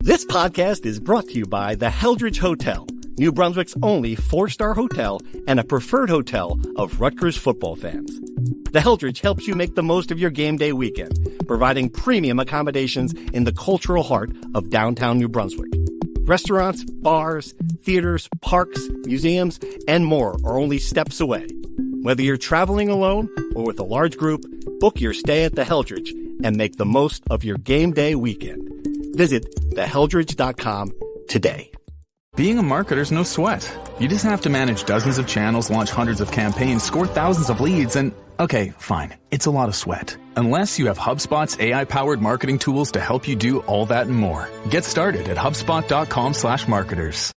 This podcast is brought to you by the Heldridge Hotel, New Brunswick's only 4-star hotel and a preferred hotel of Rutgers football fans. The Heldridge helps you make the most of your game day weekend, providing premium accommodations in the cultural heart of downtown New Brunswick. Restaurants, bars, theaters, parks, museums, and more are only steps away. Whether you're traveling alone or with a large group, book your stay at the Heldridge and make the most of your game day weekend. Visit theheldridge.com today. Being a marketer's no sweat. You just have to manage dozens of channels, launch hundreds of campaigns, score thousands of leads, and okay, fine. It's a lot of sweat. Unless you have HubSpot's AI-powered marketing tools to help you do all that and more. Get started at HubSpot.com/marketers.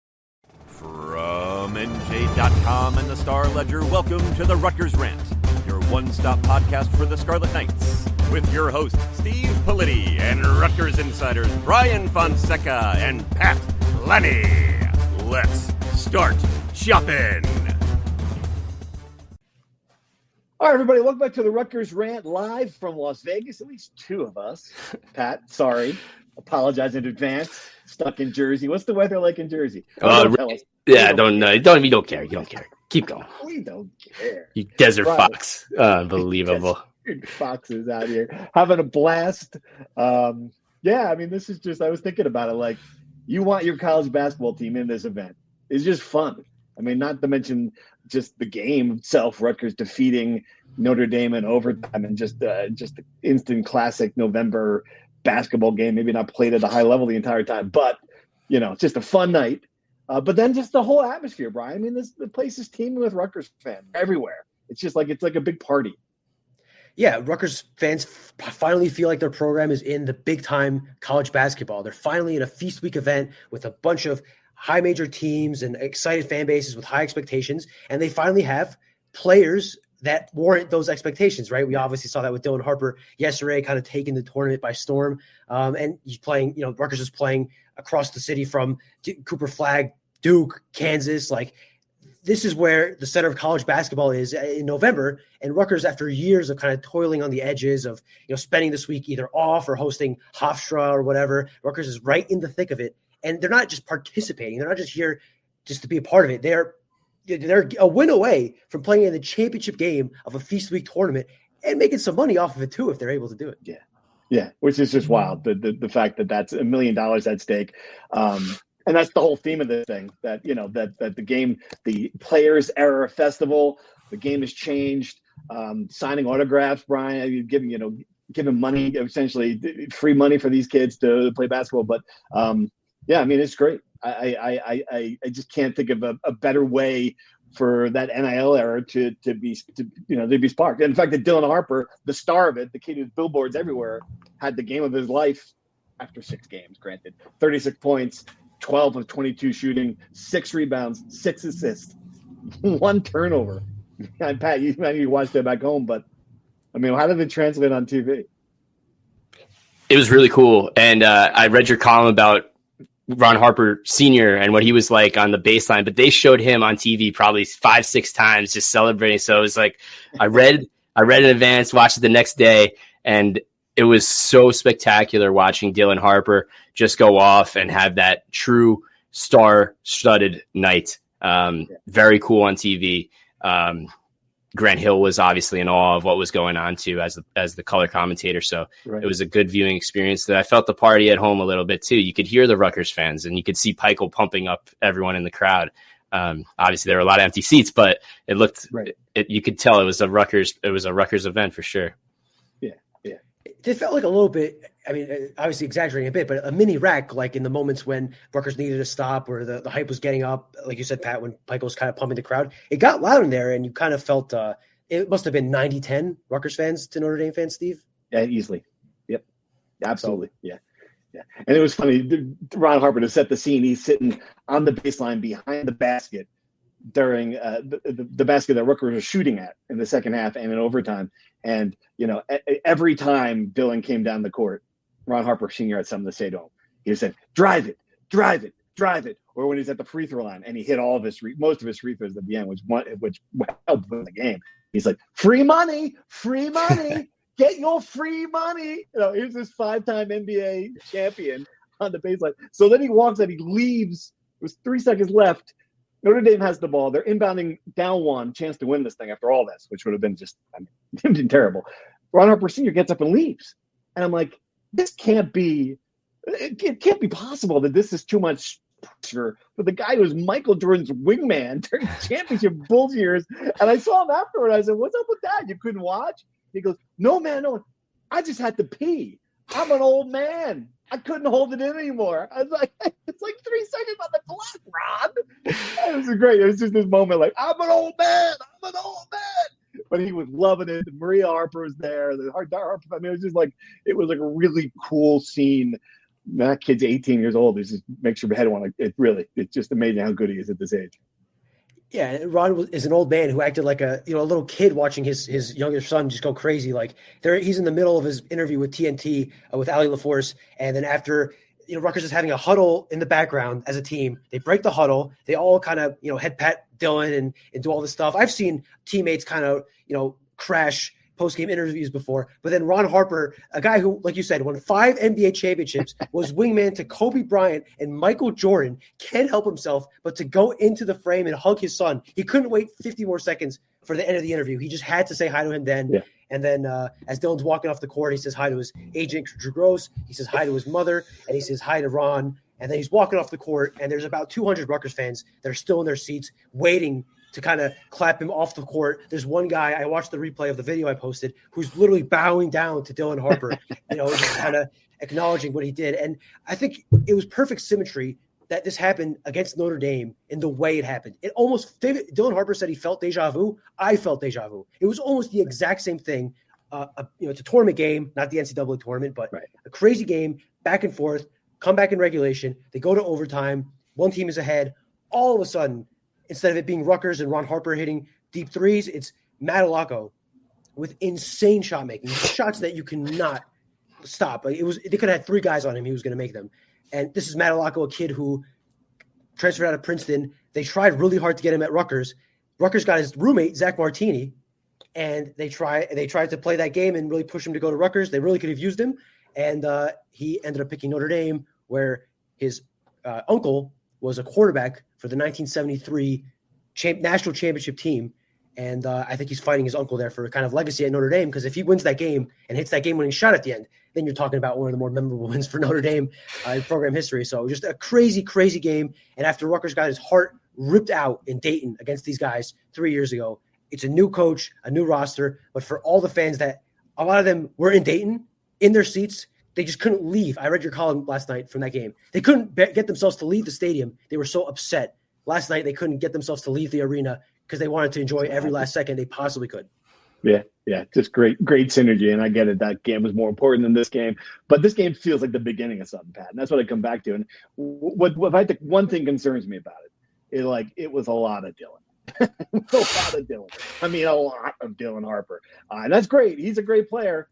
From NJ.com and the Star Ledger, welcome to the Rutgers Rant, your one-stop podcast for the Scarlet Knights. With your hosts, Steve Politti and Rutgers insiders Brian Fonseca and Pat Lenny. Let's start shopping. All right, everybody, welcome back to the Rutgers Rant live from Las Vegas. At least two of us. Pat, sorry. Apologize in advance. Stuck in Jersey. What's the weather like in Jersey? Yeah, we don't care. You don't care. Keep going. We don't care. You desert fox. Unbelievable. Foxes out here having a blast. Yeah, I mean, this is just, I was thinking about it, like, you want your college basketball team in this event. It's just fun. I mean, not to mention just the game itself, Rutgers defeating Notre Dame in overtime, and just the instant classic November basketball game, maybe not played at a high level the entire time, but, you know, it's just a fun night. But then just the whole atmosphere, Brian. I mean, the place is teeming with Rutgers fans everywhere. It's just like, it's like a big party. Yeah, Rutgers fans finally feel like their program is in the big-time college basketball. They're finally in a Feast Week event with a bunch of high major teams and excited fan bases with high expectations, and they finally have players that warrant those expectations, right? We obviously saw that with Dylan Harper yesterday, kind of taking the tournament by storm. And he's playing, you know, Rutgers is playing across the city from Cooper Flagg, Duke, Kansas, like – this is where the center of college basketball is in November, and Rutgers, after years of kind of toiling on the edges of, you know, spending this week either off or hosting Hofstra or whatever, Rutgers is right in the thick of it, and they're not just participating; they're not just here just to be a part of it. They're a win away from playing in the championship game of a Feast Week tournament and making some money off of it too if they're able to do it. Yeah, which is just wild. The fact that that's $1 million at stake. And that's the whole theme of this thing, that, you know, that the game, the Players Era Festival, the game has changed. Signing autographs, Brian, giving money, essentially free money for these kids to play basketball. But yeah, I mean, it's great. I just can't think of a better way for that NIL era to be sparked. And in fact, that Dylan Harper, the star of it, the kid who's billboards everywhere, had the game of his life after 6 games. Granted, 36 points. 12 of 22 shooting, 6 rebounds, 6 assists, 1 turnover. And Pat, you watched that back home, but I mean, how did it translate on TV? It was really cool. And I read your column about Ron Harper Sr. and what he was like on the baseline, but they showed him on TV probably 5-6 times just celebrating. So it was like, I read in advance, watched it the next day, and it was so spectacular watching Dylan Harper just go off and have that true star-studded night. Very cool on TV. Grant Hill was obviously in awe of what was going on too as the color commentator. So It was a good viewing experience. That I felt the party at home a little bit too. You could hear the Rutgers fans, and you could see Pikel pumping up everyone in the crowd. Obviously there were a lot of empty seats, but it looked, you could tell it was a Rutgers event for sure. It felt like a little bit, I mean, obviously exaggerating a bit, but a mini wreck, like in the moments when Rutgers needed to stop or the hype was getting up, like you said, Pat, when Pikel was kind of pumping the crowd. It got loud in there, and you kind of felt it must have been 90-10 Rutgers fans to Notre Dame fans, Steve? Yeah, easily. Yep. Absolutely. Yeah. And it was funny, Ron Harper, to set the scene, he's sitting on the baseline behind the basket during the basket that Rutgers was shooting at in the second half and in overtime. And, you know, every time Dylan came down the court, Ron Harper Sr. had something to say to him. He said, drive it. Or when he's at the free throw line and he hit most of his free throws at the end, which helped win the game. He's like, free money, get your free money. You know, here's this 5-time NBA champion on the baseline. So then he walks and he leaves. It was 3 seconds left. Notre Dame has the ball. They're inbounding down one, chance to win this thing after all this, which would have been just terrible. Ron Harper Sr. gets up and leaves. And I'm like, it can't be possible that this is too much pressure for the guy who was Michael Jordan's wingman during championship Bulls years. And I saw him afterward. I said, what's up with that? You couldn't watch? He goes, no, man, no. I just had to pee. I'm an old man. I couldn't hold it in anymore. I was like, it's like 3 seconds on the clock, Ron. It was great. It was just this moment like, I'm an old man. But he was loving it. Maria Harper was there. The Harper. I mean, it was like a really cool scene. That kid's 18 years old. It just makes your head want to. It's just amazing how good he is at this age. Yeah, Ron is an old man who acted like a little kid watching his younger son just go crazy. Like he's in the middle of his interview with TNT with Allie LaForce, and then after Rutgers is having a huddle in the background as a team, they break the huddle. They all kind of head pat Dylan and do all this stuff. I've seen teammates kind of crash post-game interviews before, but then Ron Harper, a guy who, like you said, won 5 NBA championships, was wingman to Kobe Bryant and Michael Jordan, can't help himself but to go into the frame and hug his son. He couldn't wait 50 more seconds for the end of the interview. He just had to say hi to him then. Yeah. And then as Dylan's walking off the court, he says hi to his agent, Drew Gross. He says hi to his mother, and he says hi to Ron. And then he's walking off the court, and there's about 200 Rutgers fans that are still in their seats waiting to kind of clap him off the court. There's one guy, I watched the replay of the video I posted, who's literally bowing down to Dylan Harper, just kind of acknowledging what he did. And I think it was perfect symmetry that this happened against Notre Dame in the way it happened. Dylan Harper said he felt deja vu. I felt deja vu. It was almost the exact same thing. It's a tournament game, not the NCAA tournament, but a crazy game, back and forth, come back in regulation. They go to overtime. One team is ahead. All of a sudden, instead of it being Rutgers and Ron Harper hitting deep threes, it's Madalaco with insane shot making, shots that you cannot stop. They could have had 3 guys on him. He was going to make them. And this is Madalaco, a kid who transferred out of Princeton. They tried really hard to get him at Rutgers. Rutgers got his roommate, Zach Martini, and they tried to play that game and really push him to go to Rutgers. They really could have used him. And he ended up picking Notre Dame, where his uncle was a quarterback for the 1973 national championship team. And I think he's fighting his uncle there for a kind of legacy at Notre Dame, because if he wins that game and hits that game-winning shot at the end, then you're talking about one of the more memorable wins for Notre Dame in program history. So just a crazy, crazy game. And after Rutgers got his heart ripped out in Dayton against these guys 3 years ago, it's a new coach, a new roster. But for all the fans that a lot of them were in Dayton, in their seats, they just couldn't leave. I read your column last night from that game. They couldn't get themselves to leave the stadium. They were so upset. Last night, they couldn't get themselves to leave the arena because they wanted to enjoy every last second they possibly could. Yeah, just great synergy. And I get it. That game was more important than this game. But this game feels like the beginning of something, Pat. And that's what I come back to. And what I think one thing concerns me about it is, like, it was a lot of Dylan. A lot of Dylan. I mean, a lot of Dylan Harper. And that's great. He's a great player.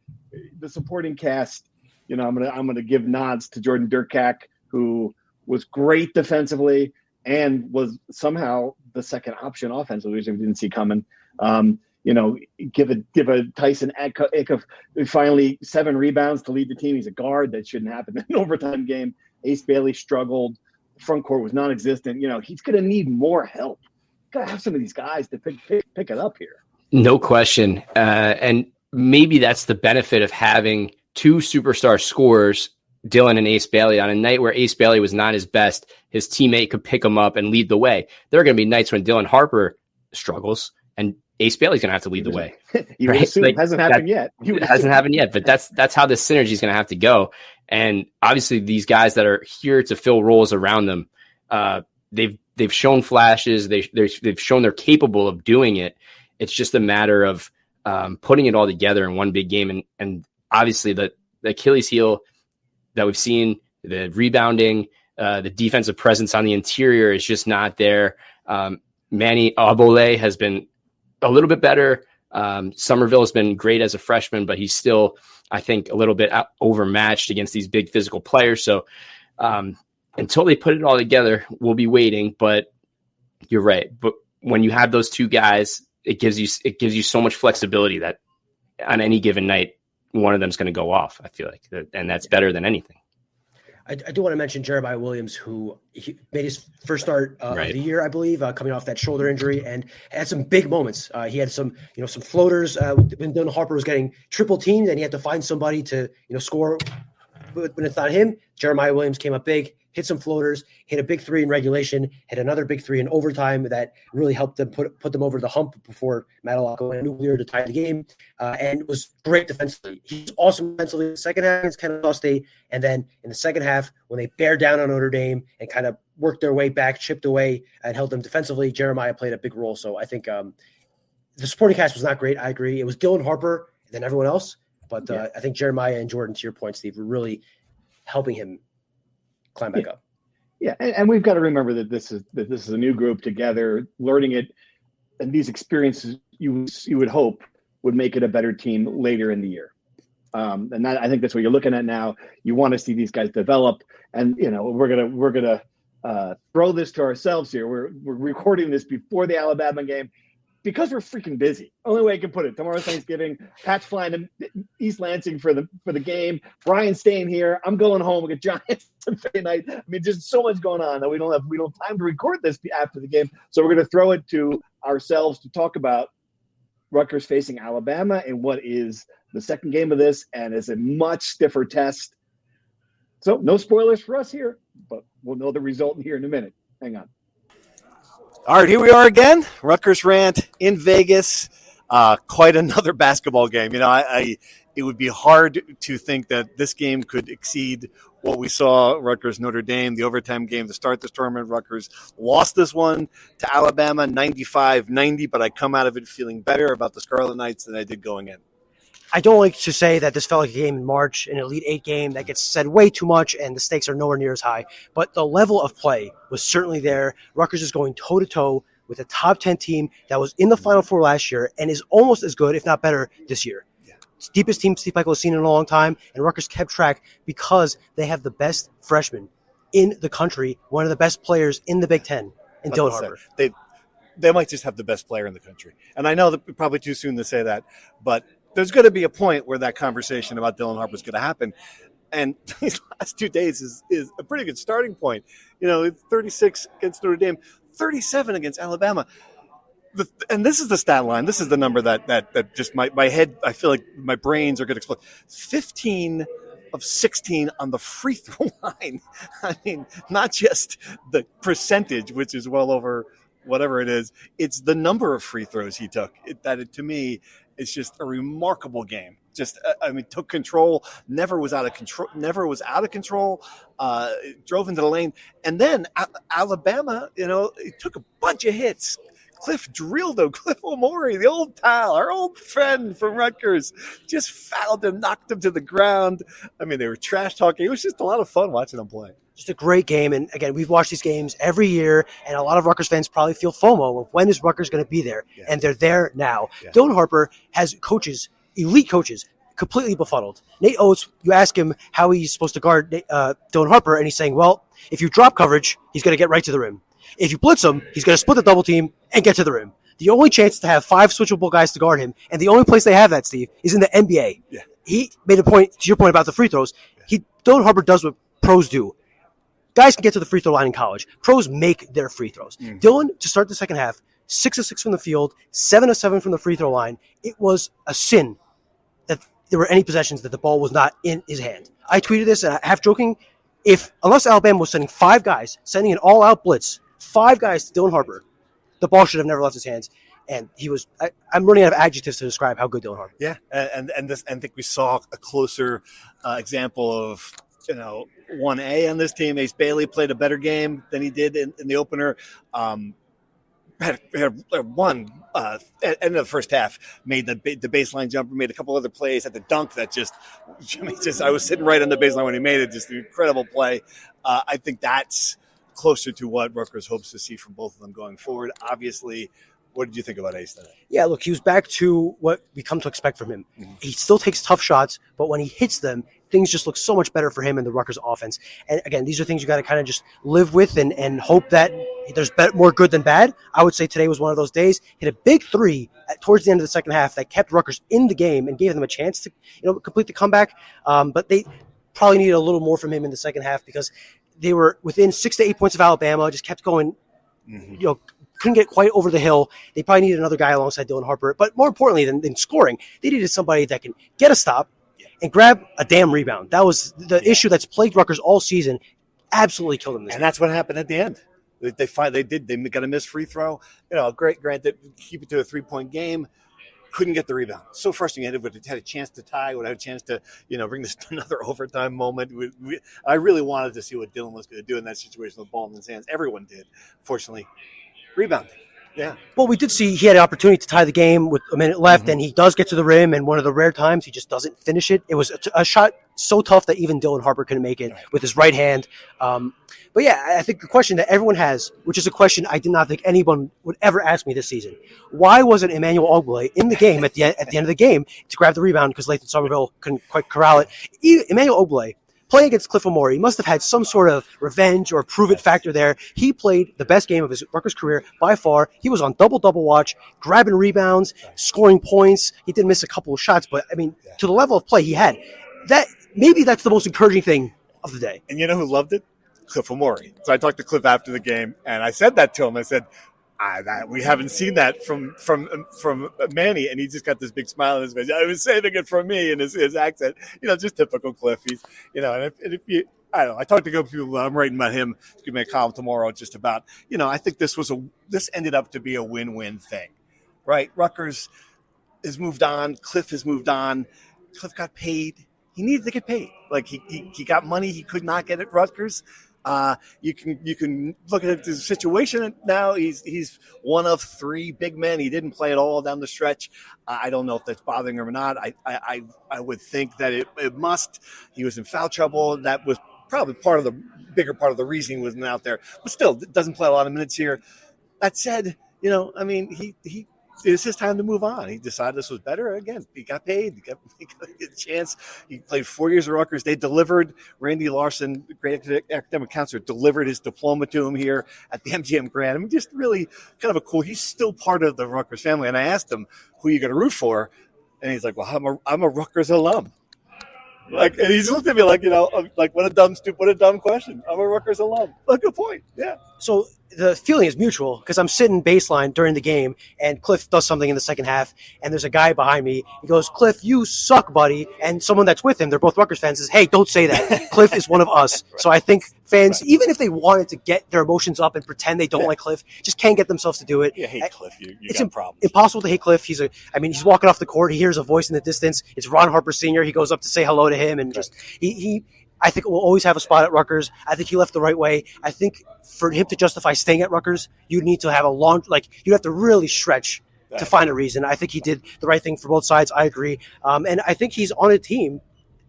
The supporting cast, I'm gonna give nods to Jordan Durkak, who was great defensively and was somehow the second option offensively, which I didn't see coming. Give a Tyson Acuff finally 7 rebounds to lead the team. He's a guard. That shouldn't happen in an overtime game. Ace Bailey struggled. Front court was non-existent. He's going to need more help. Got to have some of these guys to pick it up here. No question. And maybe that's the benefit of having 2 superstar scorers, Dylan and Ace Bailey. On a night where Ace Bailey was not his best, his teammate could pick him up and lead the way. There are going to be nights when Dylan Harper struggles and Ace Bailey's going to have to lead the way. You would assume it hasn't happened yet. It hasn't happened yet, but that's how this synergy is going to have to go. And obviously these guys that are here to fill roles around them, they've shown flashes. They've shown they're capable of doing it. It's just a matter of putting it all together in one big game. And obviously the Achilles heel that we've seen, the rebounding, the defensive presence on the interior is just not there. Manny Abole has been a little bit better. Somerville has been great as a freshman, but he's still, I think, a little bit overmatched against these big physical players. So until they put it all together, we'll be waiting. But you're right. But when you have those 2 guys, it gives you so much flexibility that on any given night, one of them's going to go off, I feel like, and that's better than anything. I do want to mention Jeremiah Williams, who made his first start of the year, I believe, coming off that shoulder injury, and had some big moments. He had some floaters when Dylan Harper was getting triple teamed, and he had to find somebody to score. But when it's not him, Jeremiah Williams came up big, hit some floaters, hit a big three in regulation, hit another big three in overtime that really helped them put them over the hump before Matlock went nuclear to tie the game, and was great defensively. He was awesome defensively in the second half against Kennesaw State, and then in the second half when they bear down on Notre Dame and kind of worked their way back, chipped away, and held them defensively, Jeremiah played a big role. So I think the supporting cast was not great. I agree. It was Dylan Harper and then everyone else. But I think Jeremiah and Jordan, to your point, Steve, were really helping him climb back up. Yeah, and we've got to remember that this is a new group together, learning it, and these experiences you would hope would make it a better team later in the year. And that, I think that's what you're looking at now. You want to see these guys develop, and we're gonna throw this to ourselves here. We're recording this before the Alabama game, because we're freaking busy. Only way I can put it. Tomorrow's Thanksgiving. Pat's flying to East Lansing for the game. Brian's staying here. I'm going home. We got Giants on Friday night. I mean, just so much going on that we don't have time to record this after the game. So we're going to throw it to ourselves to talk about Rutgers facing Alabama in what is the second game of this, and is a much stiffer test. So no spoilers for us here, but we'll know the result here in a minute. Hang on. All right, here we are again, Rutgers Rant in Vegas. Quite another basketball game. It would be hard to think that this game could exceed what we saw Rutgers Notre Dame, the overtime game to start this tournament. Rutgers lost this one to Alabama 95-90, but I come out of it feeling better about the Scarlet Knights than I did going in. I don't like to say that this felt like a game in March, an Elite Eight game. That gets said way too much, and the stakes are nowhere near as high. But the level of play was certainly there. Rutgers is going toe-to-toe with a top 10 team that was in the Final Four last year and is almost as good, if not better, this year. Yeah. It's the deepest team Steve Michael has seen in a long time, and Rutgers kept track because they have the best freshman in the country, one of the best players in the Big Ten, in Dylan Harper. They might just have the best player in the country. And I know that probably too soon to say that, but there's going to be a point where that conversation about Dylan Harper is going to happen. And these last 2 days is a pretty good starting point. 36 against Notre Dame, 37 against Alabama. And this is the stat line. This is the number that just my head, I feel like my brains are going to explode. 15 of 16 on the free throw line. I mean, not just the percentage, which is well over whatever it is. It's the number of free throws he took. To me, it's just a remarkable game. Took control, never was out of control, drove into the lane. And then Alabama, it took a bunch of hits. Cliff Omori, the old pal, our old friend from Rutgers, just fouled him, knocked him to the ground. I mean, they were trash talking. It was just a lot of fun watching them play. Just a great game. And again, we've watched these games every year, and a lot of Rutgers fans probably feel FOMO of when is Rutgers going to be there? Yeah. And they're there now. Yeah. Dylan Harper has coaches, elite coaches, completely befuddled. Nate Oates, you ask him how he's supposed to guard Dylan Harper, and he's saying, well, if you drop coverage, he's going to get right to the rim. If you blitz him, he's going to split the double team and get to the rim. The only chance to have 5 switchable guys to guard him, and the only place they have that, Steve, is in the NBA. Yeah. He made a point, to your point about the free throws, Dylan Harper does what pros do. Guys can get to the free throw line in college. Pros make their free throws. Dylan, to start the second half, 6 of 6 from the field, 7 of 7 from the free throw line. It was a sin that there were any possessions that the ball was not in his hand. I tweeted this, and half joking, unless Alabama was sending 5 guys, sending an all-out blitz, 5 guys to Dylan Harper, the ball should have never left his hands. And he was. I'm running out of adjectives to describe how good Dylan Harper. Yeah, and I think we saw a closer example of 1A on this team. Ace Bailey played a better game than he did in the opener. Had one end of the first half, made the baseline jumper, made a couple other plays at the dunk that I was sitting right on the baseline when he made it. Just an incredible play. I think that's closer to what Rutgers hopes to see from both of them going forward. Obviously, what did you think about Ace today? Yeah, look, he was back to what we come to expect from him. Mm-hmm. He still takes tough shots, but when he hits them, things just look so much better for him and the Rutgers offense. And again, these are things you got to kind of just live with and hope that there's more good than bad. I would say today was one of those days. Hit a big 3 towards the end of the second half that kept Rutgers in the game and gave them a chance to complete the comeback. But they probably needed a little more from him in the second half because they were within 6 to 8 points of Alabama, just kept going, couldn't get quite over the hill. They probably needed another guy alongside Dylan Harper. But more importantly than scoring, they needed somebody that can get a stop and grab a damn rebound. That was the issue that's plagued Rutgers all season. Absolutely killed them this And game. that's what happened at the end. They got a missed free throw. Granted, keep it to a 3-point game. Couldn't get the rebound. So frustrating. Would have had a chance to tie. Would have had a chance to, bring this to another overtime moment. I really wanted to see what Dylan was going to do in that situation with the ball in his hands. Everyone did. Fortunately, rebounding. Yeah. Well, we did see he had an opportunity to tie the game with a minute left, and he does get to the rim, and one of the rare times he just doesn't finish it. It was a shot so tough that even Dylan Harper couldn't make it with his right hand. But yeah, I think the question that everyone has, which is a question I did not think anyone would ever ask me this season, why wasn't Emmanuel Ogbole in the game at the end of the game to grab the rebound because Lathan Somerville couldn't quite corral it? Emmanuel Ogbole, playing against Cliff Omori, he must have had some sort of revenge or prove-it factor there. He played the best game of his Rutgers career by far. He was on double-double watch, grabbing rebounds, scoring points. He did miss a couple of shots, but, to the level of play he had, maybe that's the most encouraging thing of the day. And you know who loved it? Cliff Omori. So I talked to Cliff after the game, and I said that to him. I said, we haven't seen that from Manny, and he just got this big smile on his face. I was saving it for me, and his accent, just typical Cliff. He's, and if you, I don't know. I talked to a couple people. I'm writing about him. Give me a column tomorrow, just about, I think this ended up to be a win-win thing, right? Rutgers has moved on. Cliff has moved on. Cliff got paid. He needed to get paid. Like he got money he could not get at Rutgers. You can look at the situation now. He's one of 3 big men. He didn't play at all down the stretch. I don't know if that's bothering him or not. I would think that it must. He was in foul trouble. That was probably bigger part of the reason he wasn't out there. But still, doesn't play a lot of minutes here. That said, it's his time to move on. He decided this was better. Again, he got paid. He got a chance. He played 4 years at Rutgers. They delivered. Randy Larson, great academic counselor, delivered his diploma to him here at the MGM Grand. Just really kind of a cool. He's still part of the Rutgers family. And I asked him, who are you going to root for? And he's like, well, I'm a Rutgers alum. And he's looked at me like, what a dumb question. I'm a Rutgers alum. Well, good point. Yeah. So the feeling is mutual because I'm sitting baseline during the game and Cliff does something in the second half and there's a guy behind me. He goes, Cliff, you suck, buddy. And someone that's with him, they're both Rutgers fans, says, hey, don't say that. Cliff is one of us. Right. So I think fans, even if they wanted to get their emotions up and pretend they don't like Cliff, just can't get themselves to do it. You hate Cliff. You got problems. Impossible to hate Cliff. He's walking off the court. He hears a voice in the distance. It's Ron Harper Sr. He goes up to say hello to him and just I think will always have a spot at Rutgers. I think he left the right way. I think for him to justify staying at Rutgers, you need to have you have to really stretch to find a reason. I think he did the right thing for both sides. I agree. And I think he's on a team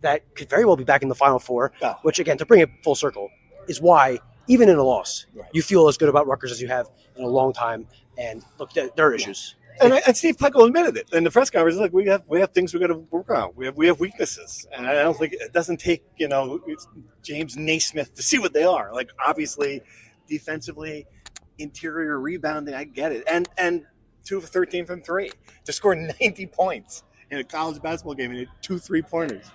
that could very well be back in the Final Four, which again, to bring it full circle, is why even in a loss, you feel as good about Rutgers as you have in a long time. And look, there are issues. And Steve Pikiell admitted it in the press conference. Like we have things we got to work on. We have weaknesses, and I don't think it doesn't take James Naismith to see what they are. Like obviously, defensively, interior rebounding, I get it, and 2 of 13 from 3 to score 90 points in a college basketball game and 2 3-pointers.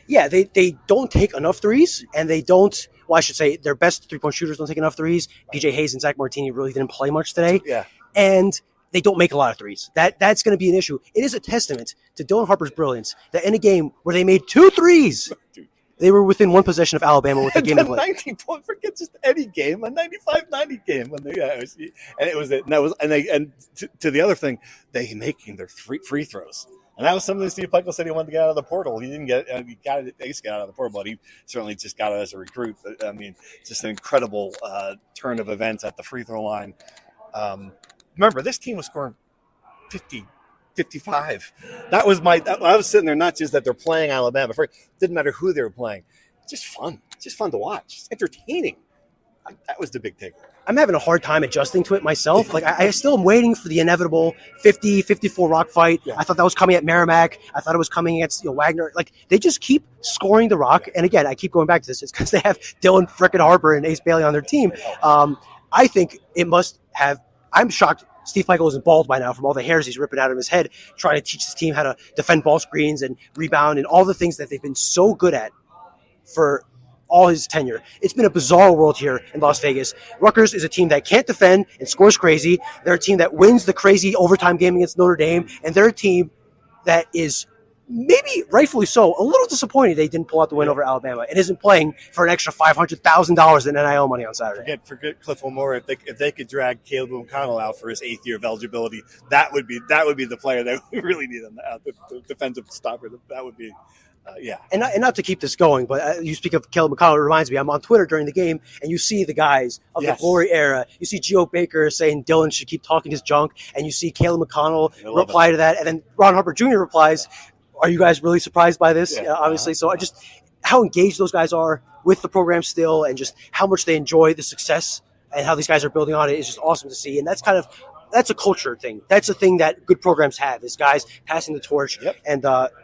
Yeah, they don't take enough threes, and they don't. Well, I should say their best 3-point shooters don't take enough threes. PJ Hayes and Zach Martini really didn't play much today. Yeah, and they don't make a lot of threes. That's going to be an issue. It is a testament to Dylan Harper's brilliance that in a game where they made 2 threes, they were within 1 possession of Alabama with the game to play. 19 points, forget just any game, a 95-90 game. To the other thing, they making their free throws. And that was something Steve Pikiell said he wanted to get out of the portal. He didn't get he got it. He got out of the portal, but he certainly just got it as a recruit. Just an incredible turn of events at the free throw line. Remember, this team was scoring 50, 55. That was I was sitting there, not just that they're playing Alabama. It didn't matter who they were playing. Just fun to watch. It's entertaining. That was the big takeaway. I'm having a hard time adjusting to it myself. Like I still am waiting for the inevitable 50, 54 rock fight. Yeah. I thought that was coming at Merrimack. I thought it was coming against Wagner. Like they just keep scoring the rock. And again, I keep going back to this. It's because they have Dylan frickin' Harper and Ace Bailey on their team. I think it must have. I'm shocked Steve Pikiell isn't bald by now from all the hairs he's ripping out of his head, trying to teach his team how to defend ball screens and rebound and all the things that they've been so good at for all his tenure. It's been a bizarre world here in Las Vegas. Rutgers is a team that can't defend and scores crazy. They're a team that wins the crazy overtime game against Notre Dame, and they're a team that is maybe rightfully so a little disappointed they didn't pull out the win over Alabama and isn't playing for an extra $500,000 in NIL money on Saturday. Forget Cliff O'More. If they could drag Caleb McConnell out for his 8th year of eligibility, that would be the player that we really need on the defensive stopper. That would be. And not to keep this going, but you speak of Caleb McConnell. It reminds me, I'm on Twitter during the game, and you see the guys of the Glory era. You see Geo Baker saying Dylan should keep talking his junk, and you see Caleb McConnell reply to that, and then Ron Harper Jr. replies, "Are you guys really surprised by this?" Obviously, so I just how engaged those guys are with the program still, and just how much they enjoy the success and how these guys are building on it is just awesome to see, and that's a culture thing. That's a thing that good programs have, is guys passing the torch, and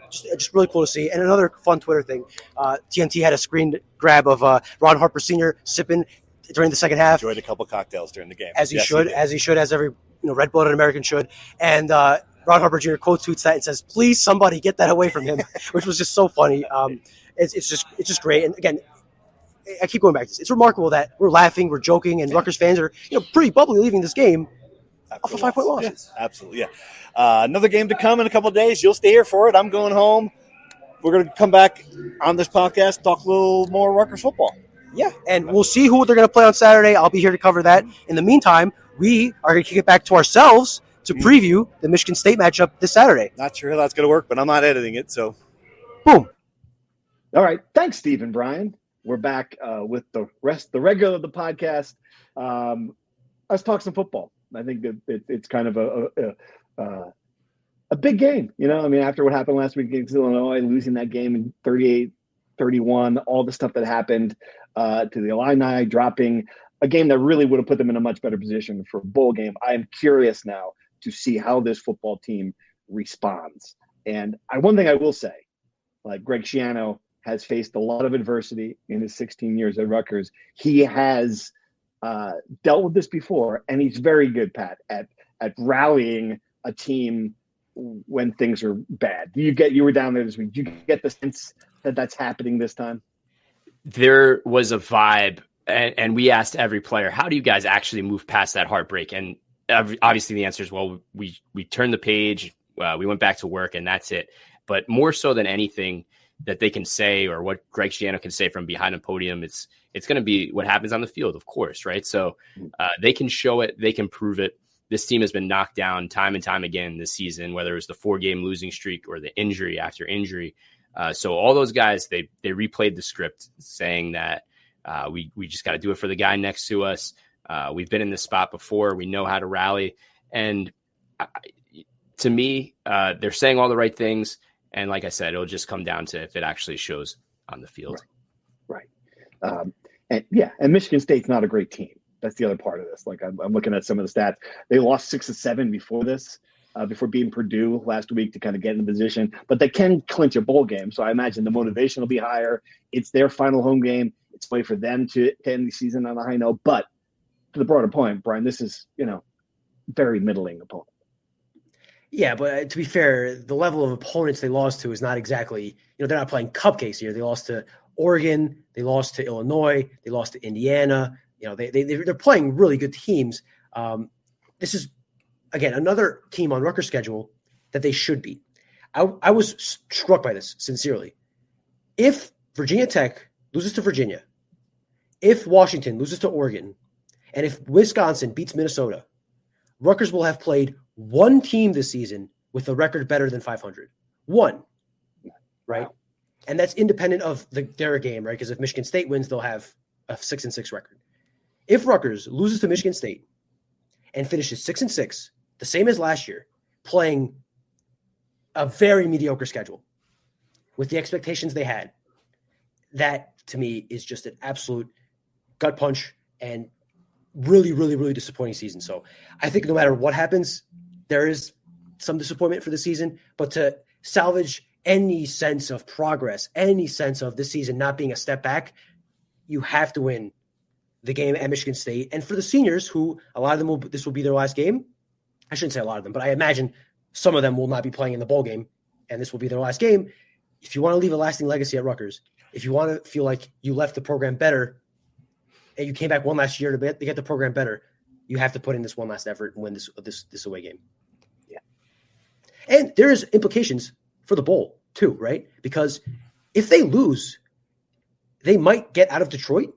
just really cool to see. And another fun Twitter thing, TNT had a screen grab of Ron Harper Sr. sipping during the second half. Enjoyed a couple cocktails during the game. As he should, as every red-blooded American should. And Ron Harper Jr. quote tweets that and says, "Please, somebody get that away from him," which was just so funny. It's just great. And again, I keep going back to this. It's remarkable that we're laughing, we're joking, and Rutgers fans are pretty bubbly leaving this game off a 5-point loss. Yes, absolutely, another game to come in a couple of days. You'll stay here for it. I'm going home. We're going to come back on this podcast, talk a little more Rutgers football. Yeah, and we'll see who they're going to play on Saturday. I'll be here to cover that. In the meantime, we are going to kick it back to ourselves to preview the Michigan State matchup this Saturday. Not sure how that's going to work, but I'm not editing it, so. Boom. All right. Thanks, Steve and Brian. We're back with the regular of the podcast. Let's talk some football. I think that it's kind of a big game. After what happened last week against Illinois, losing that game in 38-31, all the stuff that happened to the Illini, dropping a game that really would have put them in a much better position for a bowl game. I am curious now to see how this football team responds. And one thing I will say, like Greg Schiano has faced a lot of adversity in his 16 years at Rutgers. He has dealt with this before, and he's very good, Pat, at rallying a team when things are bad. You were down there this week. Do you get the sense that that's happening this time? There was a vibe, and we asked every player, how do you guys actually move past that heartbreak? And obviously the answer is, well, we turned the page, we went back to work, and that's it. But more so than anything that they can say, or what Greg Schiano can say from behind a podium, it's going to be what happens on the field, of course, right? So they can show it, they can prove it. This team has been knocked down time and time again this season, whether it was the 4-game losing streak or the injury after injury. So all those guys, they replayed the script saying that we just got to do it for the guy next to us. We've been in this spot before. We know how to rally. And to me, they're saying all the right things. And like I said, it'll just come down to if it actually shows on the field. Right. And Michigan State's not a great team. That's the other part of this. Like I'm looking at some of the stats. They lost 6 of 7 before this, before beating Purdue last week to kind of get in the position. But they can clinch a bowl game, so I imagine the motivation will be higher. It's their final home game. It's a way for them to end the season on a high note. But to the broader point, Brian, this is very middling opponent. Yeah, but to be fair, the level of opponents they lost to is not exactly, they're not playing cupcakes here. They lost to Oregon, they lost to Illinois, they lost to Indiana. They're playing really good teams. This is, again, another team on Rutgers' schedule that they should beat. I was struck by this, sincerely. If Virginia Tech loses to Virginia, if Washington loses to Oregon, and if Wisconsin beats Minnesota, Rutgers will have played one team this season with a record better than 500. One, right? Wow. And that's independent of their game, right? Because if Michigan State wins, they'll have a 6-6 record. If Rutgers loses to Michigan State and finishes 6-6, the same as last year, playing a very mediocre schedule with the expectations they had, that to me is just an absolute gut punch and really, really, really disappointing season. So I think no matter what happens, there is some disappointment for the season, but to salvage any sense of progress, any sense of this season not being a step back, you have to win the game at Michigan State. And for the seniors, who a lot of them this will be their last game. I shouldn't say a lot of them, but I imagine some of them will not be playing in the bowl game, and this will be their last game. If you want to leave a lasting legacy at Rutgers, if you want to feel like you left the program better and you came back one last year to get the program better, you have to put in this one last effort and win this away game. Yeah. And there's implications for the bowl too, right? Because if they lose, they might get out of Detroit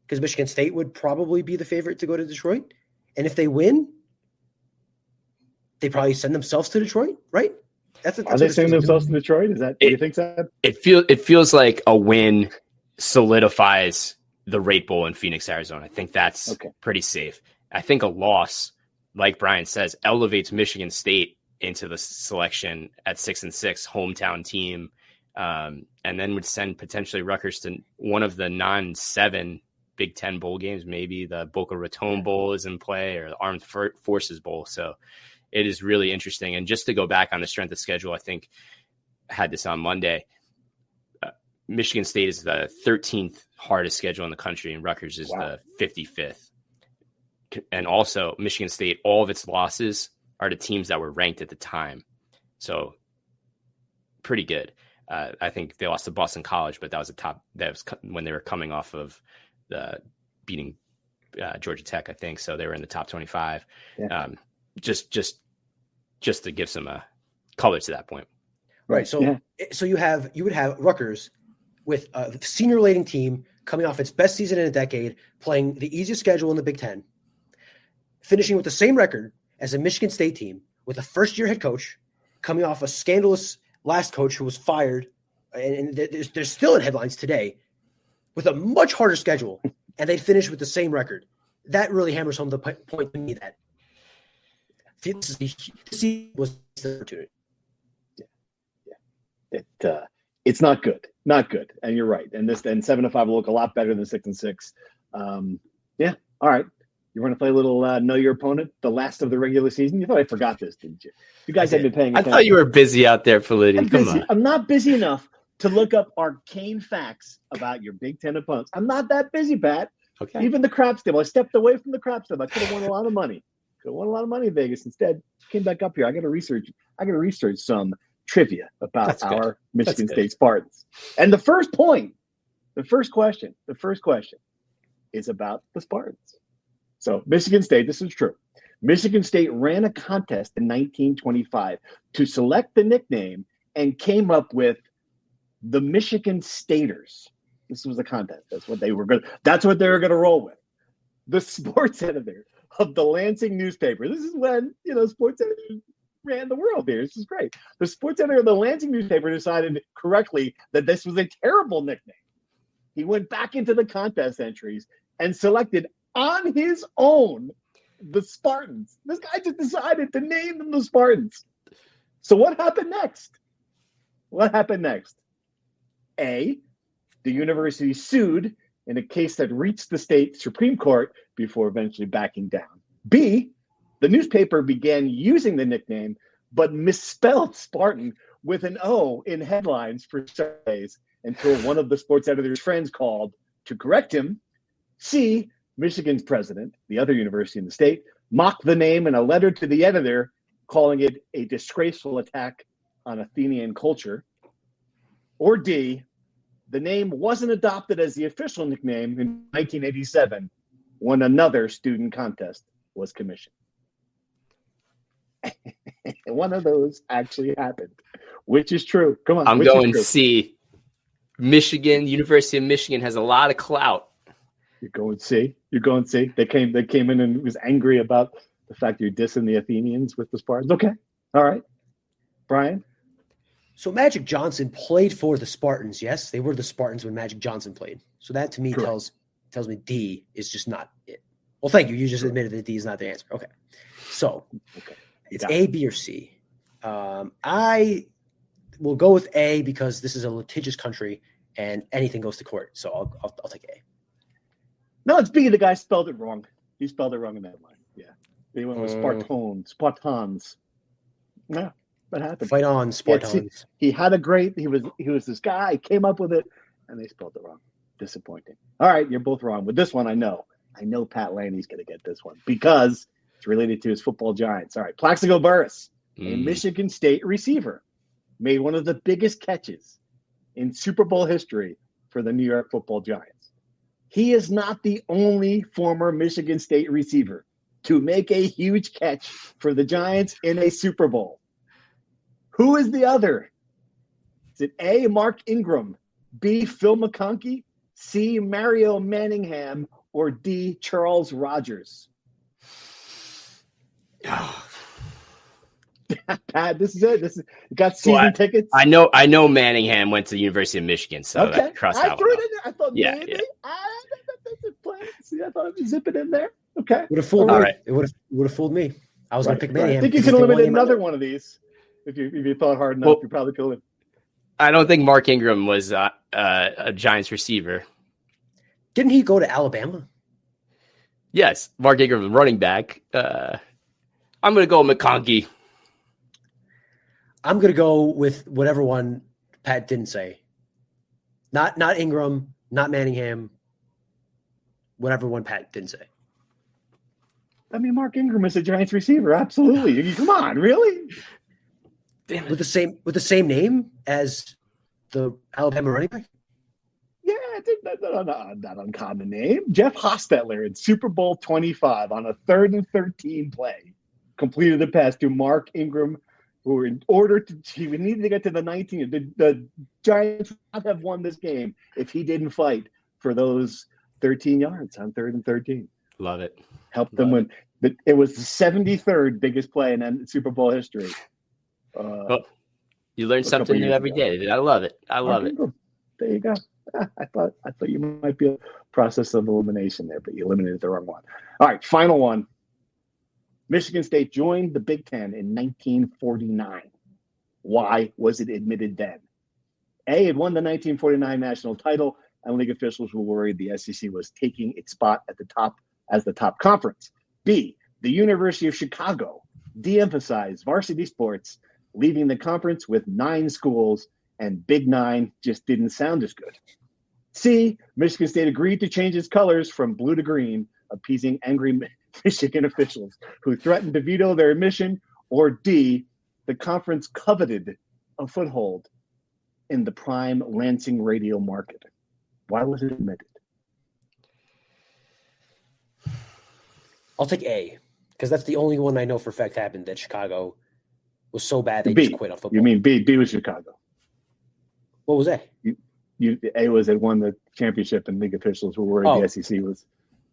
because Michigan State would probably be the favorite to go to Detroit. And if they win, they probably send themselves to Detroit, right? Are they sending themselves to Detroit? Is that, do you think so? It feels like a win solidifies the Rate Bowl in Phoenix, Arizona. I think that's pretty safe. I think a loss, like Brian says, elevates Michigan State into the selection at 6-6 hometown team, and then would send potentially Rutgers to one of the non-7 Big Ten bowl games. Maybe the Boca Raton Bowl is in play, or the Armed Forces Bowl. So it is really interesting. And just to go back on the strength of schedule, I think I had this on Monday. Michigan State is the 13th hardest schedule in the country, and Rutgers is the 55th. And also, Michigan State, all of its losses are to teams that were ranked at the time. So pretty good. I think they lost to Boston College, but that was when they were coming off of the beating Georgia Tech, I think. So they were in the top 25. Yeah. Just to give some color to that point. Right. So you would have Rutgers with a senior laden team coming off its best season in a decade, playing the easiest schedule in the Big Ten, finishing with the same record as a Michigan State team with a first-year head coach coming off a scandalous last coach who was fired, and they're still in headlines today, with a much harder schedule, and they finish with the same record. That really hammers home the point to me that this was the opportunity. Yeah. It's not good. Not good. And you're right. And 7-5 will look a lot better than 6-6. Yeah. All right. You want to play a little know your opponent, the last of the regular season? You thought I forgot this, didn't you? You guys have been paying attention. I thought you were busy out there, Politi. Come on. I'm not busy enough to look up arcane facts about your Big Ten opponents. I'm not that busy, Pat. Okay. Even the craps table. I stepped away from the craps table. I could have won a lot of money. In Vegas. Instead, came back up here. I got to research some trivia about our Michigan State Spartans. And the first question is about the Spartans. So Michigan State, this is true. Michigan State ran a contest in 1925 to select the nickname and came up with the Michigan Staters. This was the contest. That's what they were going to roll with. The sports editor of the Lansing newspaper. This is when, sports editors ran the world here. This is great. The sports editor of the Lansing newspaper decided correctly that this was a terrible nickname. He went back into the contest entries and selected on his own the Spartans. This guy just decided to name them the Spartans. So what happened next? A, the university sued in a case that reached the state Supreme Court before eventually backing down. B, the newspaper began using the nickname, but misspelled Spartan with an O in headlines for several days until one of the sports editor's friends called to correct him. C, Michigan's president, the other university in the state, mocked the name in a letter to the editor, calling it a disgraceful attack on Athenian culture. Or D, the name wasn't adopted as the official nickname in 1987 when another student contest was commissioned. One of those actually happened, which is true. Come on. I'm going C. Michigan, University of Michigan has a lot of clout. You're going C. They came in and was angry about the fact you're dissing the Athenians with the Spartans. Okay. All right. Brian? So Magic Johnson played for the Spartans. Yes, they were the Spartans when Magic Johnson played. So that to me tells me D is just not it. Well, thank you. You just admitted that D is not the answer. Okay. So it's A, B, or C. I will go with A because this is a litigious country and anything goes to court. So I'll take A. No, it's B. The guy spelled it wrong. He spelled it wrong in that line. Yeah. They went with Spartans. Yeah. What happened? Fight on, Spartans. He had a great. He was this guy. He came up with it, and they spelled it wrong. Disappointing. All right, you're both wrong. With this one, I know Pat Laney's going to get this one because it's related to his football giants. All right, Plaxico Burress, a Michigan State receiver, made one of the biggest catches in Super Bowl history for the New York Football Giants. He is not the only former Michigan State receiver to make a huge catch for the Giants in a Super Bowl. Who is the other? Is it A, Mark Ingram, B, Phil McConkey, C, Mario Manningham, or D, Charles Rogers? Pat, this is it. You got season tickets. I know Manningham went to the University of Michigan, so okay. that crossed I out. threw it in there. I thought maybe. Yeah. I thought I'd zip it in there. Okay. Would have fooled me. All right. It would have fooled me. I was going to pick Manningham. I think you could eliminate another one of these if you thought hard enough. You probably could have. I don't think Mark Ingram was a Giants receiver. Didn't he go to Alabama? Yes, Mark Ingram, running back. I'm going to go McConkey. I'm going to go with whatever one Pat didn't say. Not Ingram, not Manningham. Whatever one Pat didn't say. I mean, Mark Ingram is a Giants receiver. Absolutely. Come on, really? Damn it. With the same name as the Alabama running back? Yeah, I think not uncommon name. Jeff Hostetler in Super Bowl 25 on a 3rd and 13 play completed the pass to Mark Ingram, who in order to he would need to get to the 19. The Giants would not have won this game if he didn't fight for those 13 yards on 3rd and 13. Love it. Helped them win. But it was the 73rd biggest play in Super Bowl history. You learn something new every day. I love it. I love it. There you go. I thought you might be a process of elimination there, but you eliminated the wrong one. All right, final one. Michigan State joined the Big Ten in 1949. Why was it admitted then? A, it won the 1949 national title, and league officials were worried the SEC was taking its spot at the top as the top conference. B, the University of Chicago de-emphasized varsity sports, leaving the conference with 9 schools, and Big 9 just didn't sound as good. C, Michigan State agreed to change its colors from blue to green, appeasing angry Michigan officials who threatened to veto their admission. Or D, the conference coveted a foothold in the prime Lansing radio market. Why was it admitted? I'll take A, because that's the only one I know for a fact happened, that Chicago was so bad they B. just quit on football. You mean B? B was Chicago. What was A? A was it won the championship, and league officials were worried the SEC was.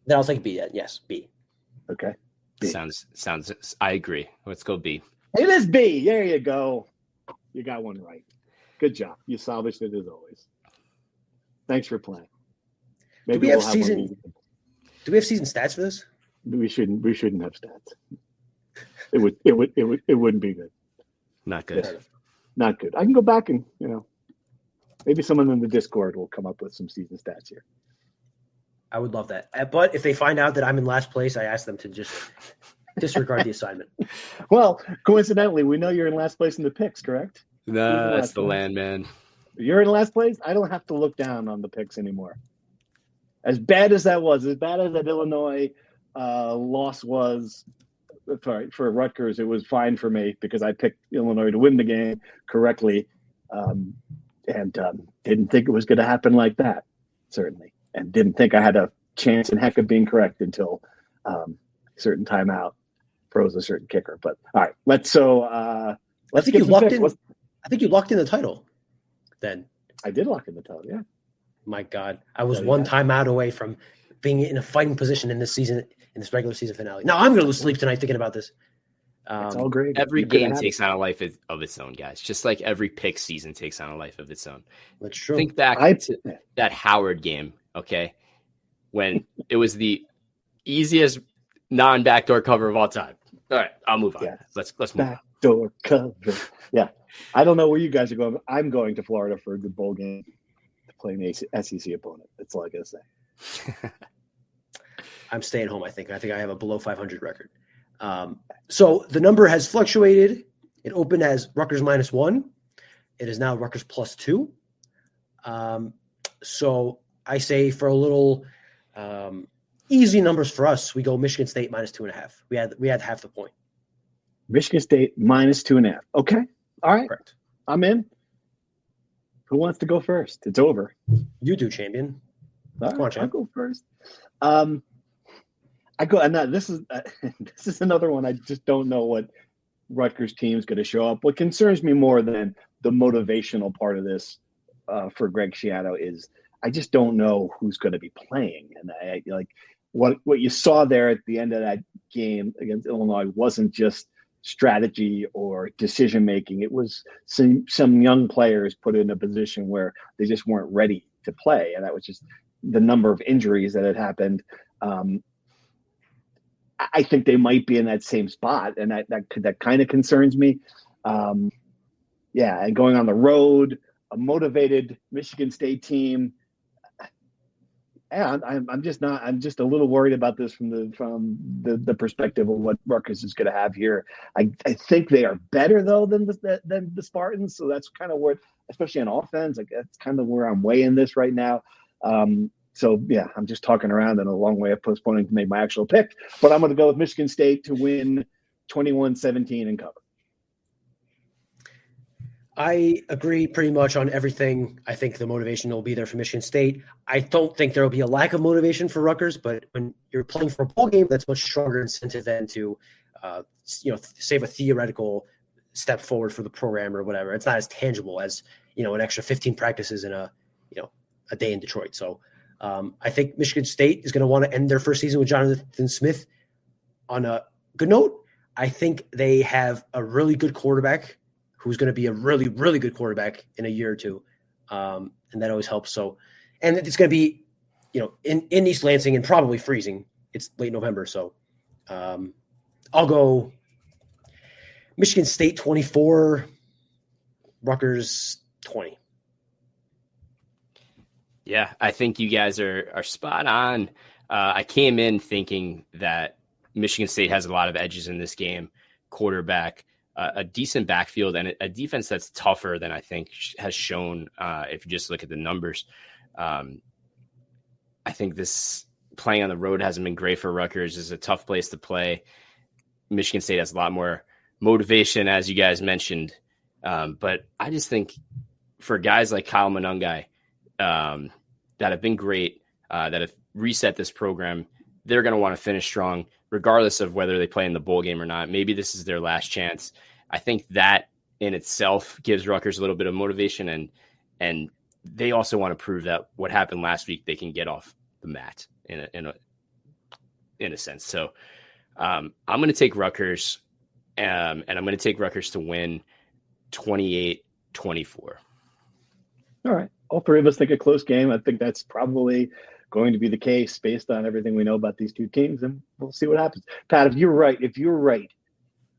Then I'll take B. Then. Yes, B. Okay. B. Sounds. I agree. Let's go B. It is B. There you go. You got one right. Good job. You salvaged it as always. Thanks for playing. Maybe Do we have we'll season stats for this? We shouldn't have stats. It wouldn't be good. Not good. Yeah. Not good. I can go back and maybe someone in the Discord will come up with some season stats here. I would love that. But if they find out that I'm in last place, I ask them to just disregard the assignment. Well, coincidentally, we know you're in last place in the picks, correct? No, that's the land, man. You're in last place. I don't have to look down on the picks anymore. As bad as that was, as bad as that Illinois loss was for Rutgers, it was fine for me because I picked Illinois to win the game correctly, and didn't think it was going to happen like that, certainly, and didn't think I had a chance in heck of being correct until certain timeout froze a certain kicker. But all right, let's get some picks. I think you locked in the title. Then I did lock in the title. Yeah. My God, I was one timeout away from being in a fighting position in this season, in this regular season finale. Now I'm going to lose sleep tonight thinking about this. It's all great. Every game takes on a life of its own, guys. Just like every pick season takes on a life of its own. That's true. Think back to that Howard game, okay, when it was the easiest non-backdoor cover of all time. All right, I'll move on. Yeah. Let's move on. Backdoor cover. Yeah. I don't know where you guys are going, but I'm going to Florida for a good bowl game to play an SEC opponent. That's all I got to say. I'm staying home, I think. I think I have a below 500 record. So the number has fluctuated. It opened as Rutgers -1. It is now Rutgers +2. So I say for a little easy numbers for us, we go Michigan State -2.5. We had half the point. Michigan State -2.5. Okay. All right. Correct. I'm in. Who wants to go first? It's over. You do, champion. Come on, champ. I'll go first. I go, and this is another one. I just don't know what Rutgers team is going to show up. What concerns me more than the motivational part of this for Greg Schiano is I just don't know who's going to be playing. And I like what you saw there at the end of that game against Illinois wasn't just strategy or decision making. It was some young players put in a position where they just weren't ready to play, and that was just the number of injuries that had happened. I think they might be in that same spot, and that kind of concerns me. And going on the road, a motivated Michigan State team. I'm just a little worried about this from the perspective of what Rutgers is going to have here. I think they are better though than the Spartans, so that's kind of where, especially on offense, like that's kind of where I'm weighing this right now. So yeah, I'm just talking around and a long way of postponing to make my actual pick, but I'm going to go with Michigan State to win 21-17 and cover. I agree pretty much on everything. I think the motivation will be there for Michigan State. I don't think there will be a lack of motivation for Rutgers, but when you're playing for a bowl game, that's much stronger incentive than to, save a theoretical step forward for the program or whatever. It's not as tangible as, an extra 15 practices in a day in Detroit. So I think Michigan State is going to want to end their first season with Jonathan Smith on a good note. I think they have a really good quarterback who's going to be a really, really good quarterback in a year or two. And that always helps. So, and it's going to be, in East Lansing and probably freezing. It's late November. So I'll go Michigan State 24, Rutgers 20. Yeah, I think you guys are spot on. I came in thinking that Michigan State has a lot of edges in this game, quarterback, a decent backfield, and a defense that's tougher than I think has shown if you just look at the numbers. I think this playing on the road hasn't been great for Rutgers. It's a tough place to play. Michigan State has a lot more motivation, as you guys mentioned. But I just think for guys like Kyle Monungai, that have been great, that have reset this program, they're going to want to finish strong, regardless of whether they play in the bowl game or not. Maybe this is their last chance. I think that in itself gives Rutgers a little bit of motivation, and they also want to prove that what happened last week, they can get off the mat in a sense. So I'm going to take Rutgers, and I'm going to take Rutgers to win 28-24. All right. All three of us think a close game. I think that's probably going to be the case based on everything we know about these two teams, and we'll see what happens. Pat, if you're right,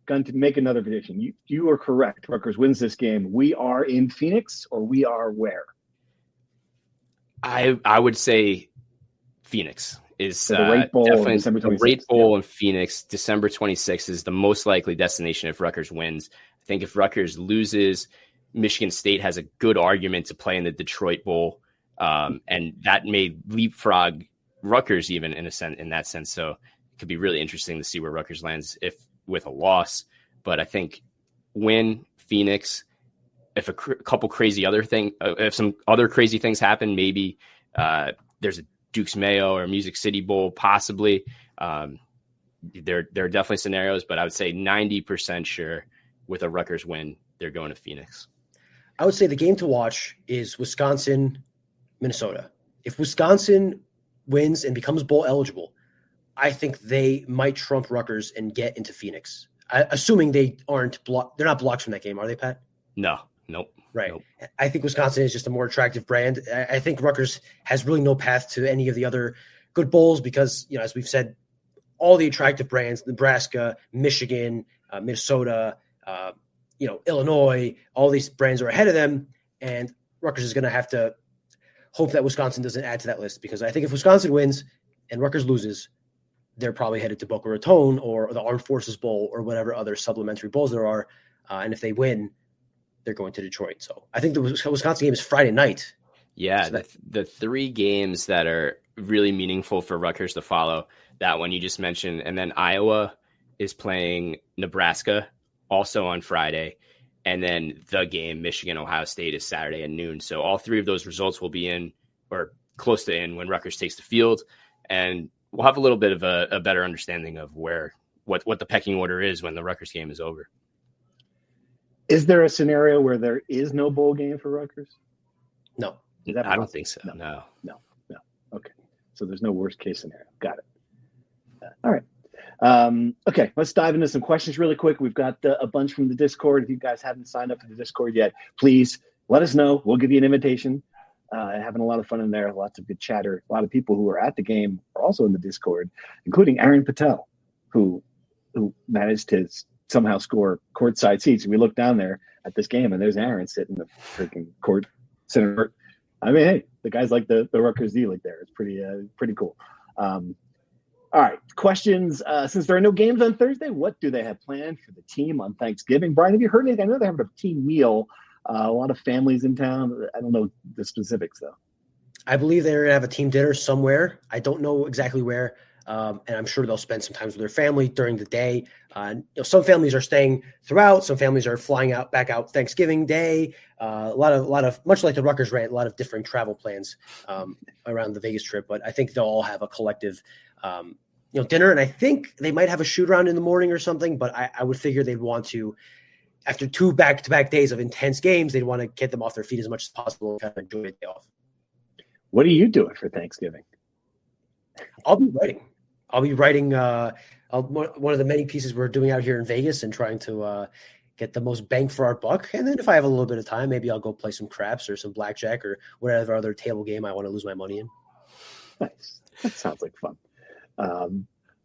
going to make another prediction. You are correct. Rutgers wins this game. We are in Phoenix, or we are where? I would say Phoenix is the Rate Bowl, definitely December 26th. The Rate Bowl in Phoenix, December 26th is the most likely destination if Rutgers wins. I think if Rutgers loses, Michigan State has a good argument to play in the Detroit Bowl, and that may leapfrog Rutgers even in that sense. So it could be really interesting to see where Rutgers lands if with a loss. But I think win Phoenix. If if some other crazy things happen, maybe there's a Duke's Mayo or Music City Bowl possibly. There are definitely scenarios, but I would say 90% sure with a Rutgers win, they're going to Phoenix. I would say the game to watch is Wisconsin, Minnesota. If Wisconsin wins and becomes bowl eligible, I think they might trump Rutgers and get into Phoenix. Assuming they aren't they're not blocked from that game, are they, Pat? No, nope. Right. Nope. I think Wisconsin is just a more attractive brand. I think Rutgers has really no path to any of the other good bowls because, as we've said, all the attractive brands, Nebraska, Michigan, Minnesota, Illinois, all these brands are ahead of them, and Rutgers is going to have to hope that Wisconsin doesn't add to that list because I think if Wisconsin wins and Rutgers loses, they're probably headed to Boca Raton or the Armed Forces Bowl or whatever other supplementary bowls there are. And if they win, they're going to Detroit. So I think the Wisconsin game is Friday night. Yeah, So the three games that are really meaningful for Rutgers to follow, that one you just mentioned, and then Iowa is playing Nebraska also on Friday. And then the game, Michigan, Ohio State, is Saturday at noon. So all three of those results will be in or close to in when Rutgers takes the field. And we'll have a little bit of a better understanding of what the pecking order is when the Rutgers game is over. Is there a scenario where there is no bowl game for Rutgers? No. I don't think so. No. Okay. So there's no worst case scenario. Got it. All right. Okay, let's dive into some questions really quick. We've got a bunch from the Discord. If you guys haven't signed up for the Discord yet, please let us know. We'll give you an invitation. Having a lot of fun in there, lots of good chatter. A lot of people who are at the game are also in the Discord, including Aaron Patel, who managed to somehow score courtside seats. And we look down there at this game, and there's Aaron sitting in the freaking court center. I mean, hey, the guy's like the Rutgers D-League there. It's pretty cool. All right, questions. Since there are no games on Thursday, what do they have planned for the team on Thanksgiving? Brian, have you heard anything? I know they're having a team meal. A lot of families in town. I don't know the specifics, though. I believe they're going to have a team dinner somewhere. I don't know exactly where, and I'm sure they'll spend some time with their family during the day. Some families are staying throughout. Some families are flying back out Thanksgiving Day. A lot of much like the Rutgers Rant, a lot of different travel plans around the Vegas trip. But I think they'll all have a collective dinner, and I think they might have a shoot around in the morning or something. But I would figure they'd want to, after 2 back-to-back days of intense games, they'd want to get them off their feet as much as possible and kind of enjoy the day off. What are you doing for Thanksgiving? I'll be writing one of the many pieces we're doing out here in Vegas and trying to get the most bang for our buck. And then if I have a little bit of time, maybe I'll go play some craps or some blackjack or whatever other table game I want to lose my money in. Nice. That sounds like fun.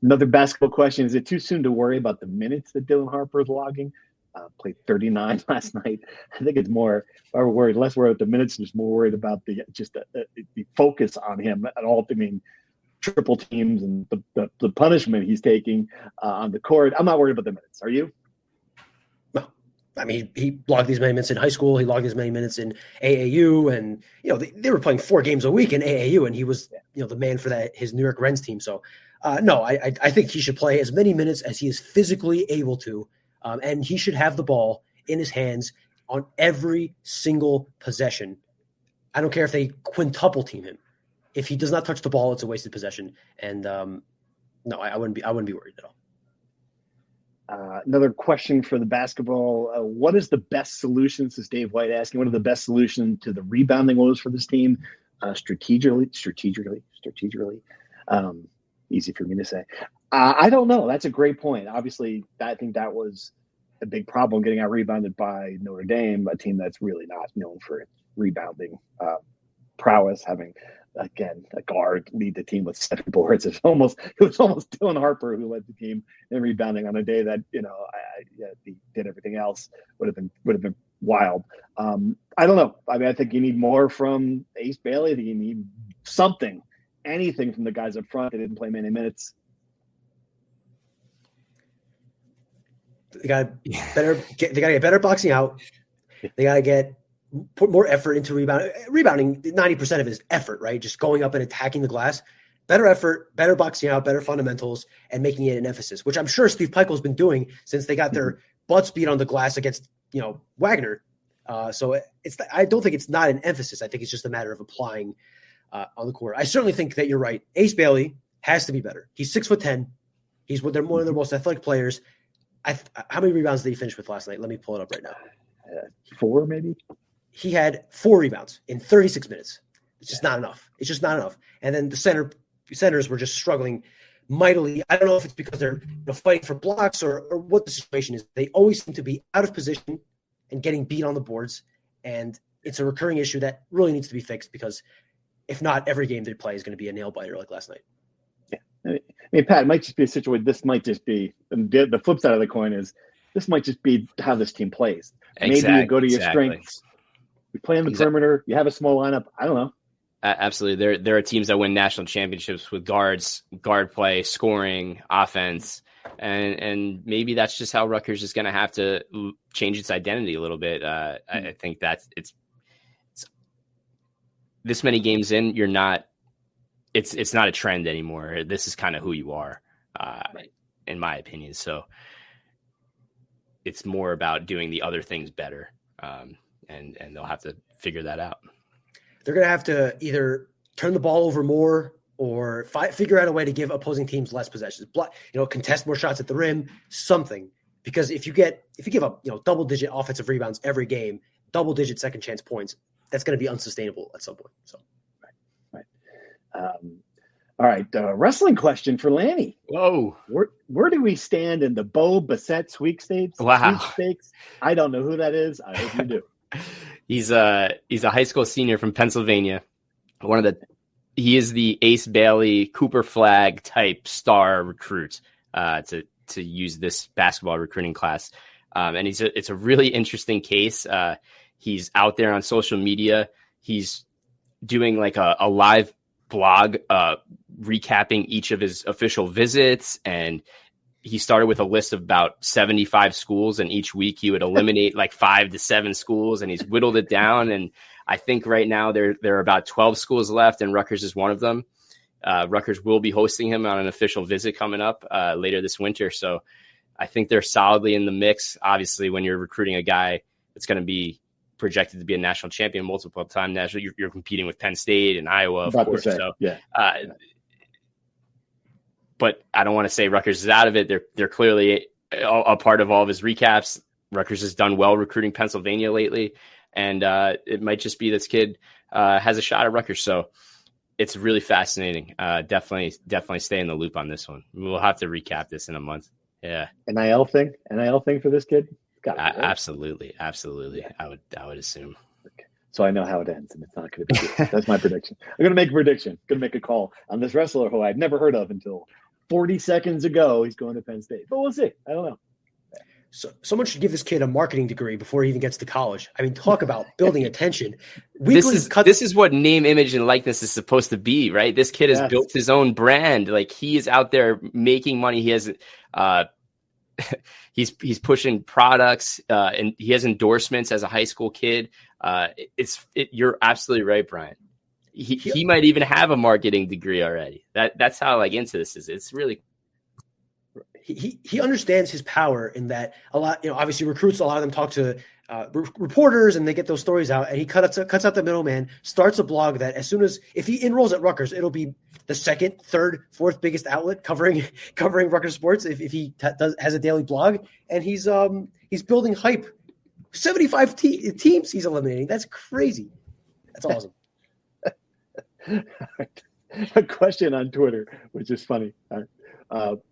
Another basketball question. Is it too soon to worry about the minutes that Dylan Harper is logging? Played 39 last night. I think it's more, or worried, less worried about the minutes, just more worried about the focus on him at all. I mean, triple teams and the punishment he's taking on the court. I'm not worried about the minutes. Are you? No. I mean, he logged these many minutes in high school. He logged these many minutes in AAU, and they were playing 4 games a week in AAU, and he was the man for his New York Rens team. So no, I think he should play as many minutes as he is physically able to. And he should have the ball in his hands on every single possession. I don't care if they quintuple team him. If he does not touch the ball, it's a wasted possession. And no, I wouldn't be worried at all. Another question for the basketball. What is the best solution? This is Dave White asking. What are the best solution to the rebounding woes for this team? Strategically. Easy for me to say. I don't know. That's a great point. Obviously, I think that was a big problem, getting out rebounded by Notre Dame, a team that's really not known for its rebounding prowess, having, again, a guard lead the team with 7 boards. It was almost Dylan Harper who led the team in rebounding on a day that, he did everything else. Would have been wild. I don't know. I mean, I think you need more from Ace Bailey. I think you need anything from the guys up front that didn't play many minutes. They got to get better boxing out. They got to put more effort into rebounding. Rebounding, 90% of it is effort, right? Just going up and attacking the glass. Better effort, better boxing out, better fundamentals, and making it an emphasis, which I'm sure Steve Pikiell's been doing since they got their butts beat on the glass against Wagner. So I don't think it's not an emphasis. I think it's just a matter of applying on the court. I certainly think that you're right. Ace Bailey has to be better. He's 6'10". He's one of their most athletic players. How many rebounds did he finish with last night? Let me pull it up right now. 4, maybe? He had 4 rebounds in 36 minutes. It's just not enough. And then the centers were just struggling mightily. I don't know if it's because they're fighting for blocks or what the situation is. They always seem to be out of position and getting beat on the boards. And it's a recurring issue that really needs to be fixed, because if not, every game they play is going to be a nail biter like last night. I mean, Pat, it might just be a situation. This might just be the flip side of the coin is this might just be how this team plays. Maybe you go to your strengths. You play on the perimeter. You have a small lineup. I don't know. Absolutely. There are teams that win national championships with guard play, scoring, offense. And maybe that's just how Rutgers is going to have to change its identity a little bit. I think that it's this many games in, you're not, it's not a trend anymore. This is kind of who you are, in my opinion. So it's more about doing the other things better. And they'll have to figure that out. They're going to have to either turn the ball over more or figure out a way to give opposing teams less possessions, contest more shots at the rim, something. Because if you give up, double-digit offensive rebounds every game, double-digit second chance points, that's going to be unsustainable at some point. So, right. All right, wrestling question for Lanny. Whoa, where do we stand in the Bo Bassett sweepstakes? Wow. Sweepstakes. I don't know who that is. I hope you do. He's a high school senior from Pennsylvania. He is the Ace Bailey, Cooper Flagg type star recruit to use this basketball recruiting class. And it's a really interesting case. He's out there on social media. He's doing like a live blog recapping each of his official visits, and he started with a list of about 75 schools, and each week he would eliminate like 5 to 7 schools, and he's whittled it down. And I think right now there are about 12 schools left, and Rutgers is one of them. Rutgers will be hosting him on an official visit coming up later this winter. So I think they're solidly in the mix. Obviously, when you're recruiting a guy that's going to be projected to be a national champion, multiple time national, you're competing with Penn State and Iowa, of course. So, yeah. But I don't want to say Rutgers is out of it. They're clearly a part of all of his recaps. Rutgers has done well recruiting Pennsylvania lately, and it might just be this kid has a shot at Rutgers. So it's really fascinating. Definitely stay in the loop on this one. We'll have to recap this in a month. Yeah. NIL thing for this kid. Absolutely. Yeah. I would assume. Okay. So I know how it ends, and it's not going to be good. That's my prediction. I'm going to make a prediction. Going to make a call on this wrestler who I'd never heard of until 40 seconds ago. He's going to Penn State, but we'll see. I don't know. So someone should give this kid a marketing degree before he even gets to college. I mean, talk about building attention. This is what name, image, and likeness is supposed to be, right? This kid has built his own brand. Like, he is out there making money. He has he's pushing products, and he has endorsements as a high school kid. You're absolutely right, Brian. He might even have a marketing degree already. That's how into this is. It's really. He understands his power in that a lot, obviously recruits, a lot of them talk to reporters and they get those stories out, and he cuts out the middleman, starts a blog that if he enrolls at Rutgers, it'll be the second, third, fourth biggest outlet covering Rutgers sports. If he has a daily blog, and he's building hype. 75 teams he's eliminating. That's crazy. That's awesome. A question on Twitter, which is funny.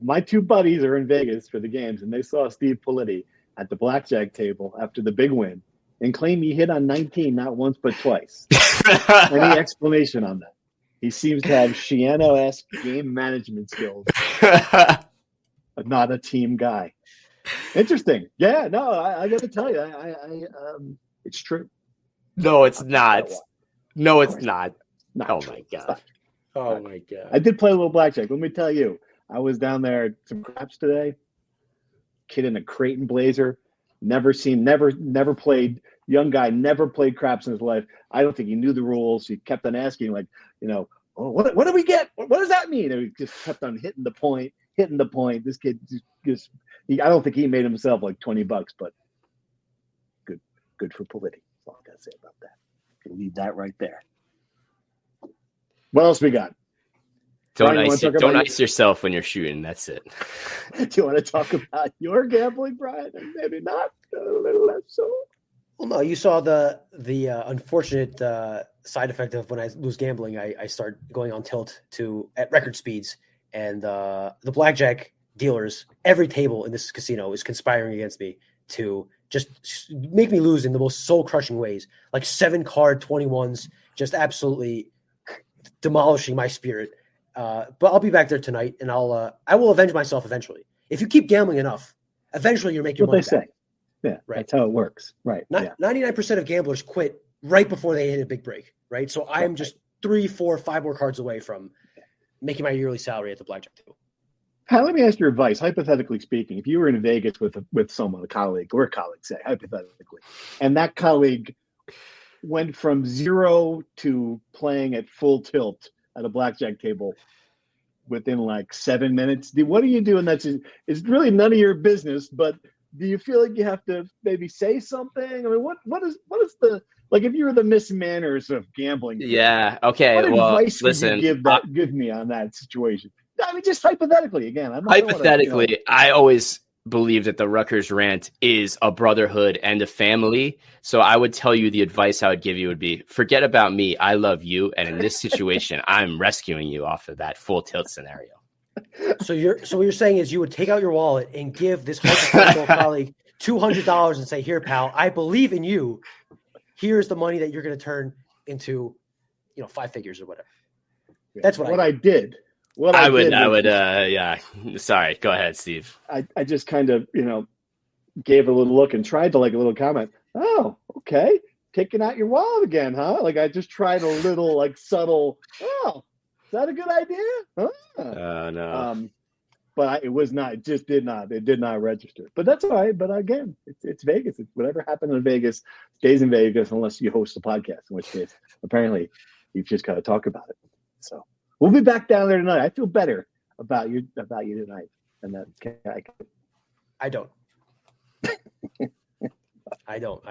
My two buddies are in Vegas for the games, and they saw Steve Politi at the blackjack table after the big win and claim he hit on 19 not once but twice. Any explanation on that? He seems to have Shiano-esque game management skills, but not a team guy. Interesting. Yeah, no, I got to tell you, it's true. No, it's not. No, it's not. Oh, true. my God. Oh, my God. I did play a little blackjack. Let me tell you, I was down there at some craps today. Kid in a Creighton blazer, never played. Young guy, never played craps in his life. I don't think he knew the rules. He kept on asking, oh, what do we get? What does that mean? And he just kept on hitting the point. This kid I don't think he made himself like $20, but good for Politi. That's all I got to say about that. Can leave that right there. What else we got? Don't ice yourself when you're shooting. That's it. Do you want to talk about your gambling, Brian? Maybe not. A little less so. Well, no, you saw the unfortunate side effect of when I lose gambling, I start going on tilt at record speeds, and the blackjack dealers, every table in this casino is conspiring against me to just make me lose in the most soul-crushing ways, like 7-card 21s, just absolutely demolishing my spirit. But I'll be back there tonight, and I will avenge myself eventually. If you keep gambling enough, eventually you'll make your money back. Yeah, right. That's how it works. Right. 99% of gamblers quit right before they hit a big break. Right. So I'm just 3, 4, 5 more cards away from making my yearly salary at the blackjack table. Pat, let me ask your advice. Hypothetically speaking, if you were in Vegas with someone, a colleague, say, hypothetically, and that colleague went from 0 to playing at full tilt at a blackjack table within like 7 minutes, what do you do? And it's really none of your business, but Do you feel like you have to maybe say something? I mean, what is the, like, if you're the Miss Manners of gambling? Yeah. Okay. What Well, advice listen, would you give me on that situation? I mean, just hypothetically again. Hypothetically, I always believe that the Rutgers Rant is a brotherhood and a family. So I would tell you the advice I would give you would be, forget about me. I love you. And in this situation, I'm rescuing you off of that full tilt scenario. So what you're saying is you would take out your wallet and give this hypothetical colleague $200 and say, "Here, pal, I believe in you. Here's the money that you're going to turn into, 5 figures or whatever." That's what I did. I would. Yeah. Sorry. Go ahead, Steve. I just kind of, gave a little look and tried to, like, a little comment. Oh, okay. Taking out your wallet again, huh? Like, I just tried a little, like, subtle, oh, is that a good idea? Huh? No. But it did not register. But that's all right. But again, it's Vegas. Whatever happened in Vegas stays in Vegas unless you host a podcast, in which case, apparently, you've just got to talk about it. So we'll be back down there tonight. I feel better about you tonight. And that I don't. I don't.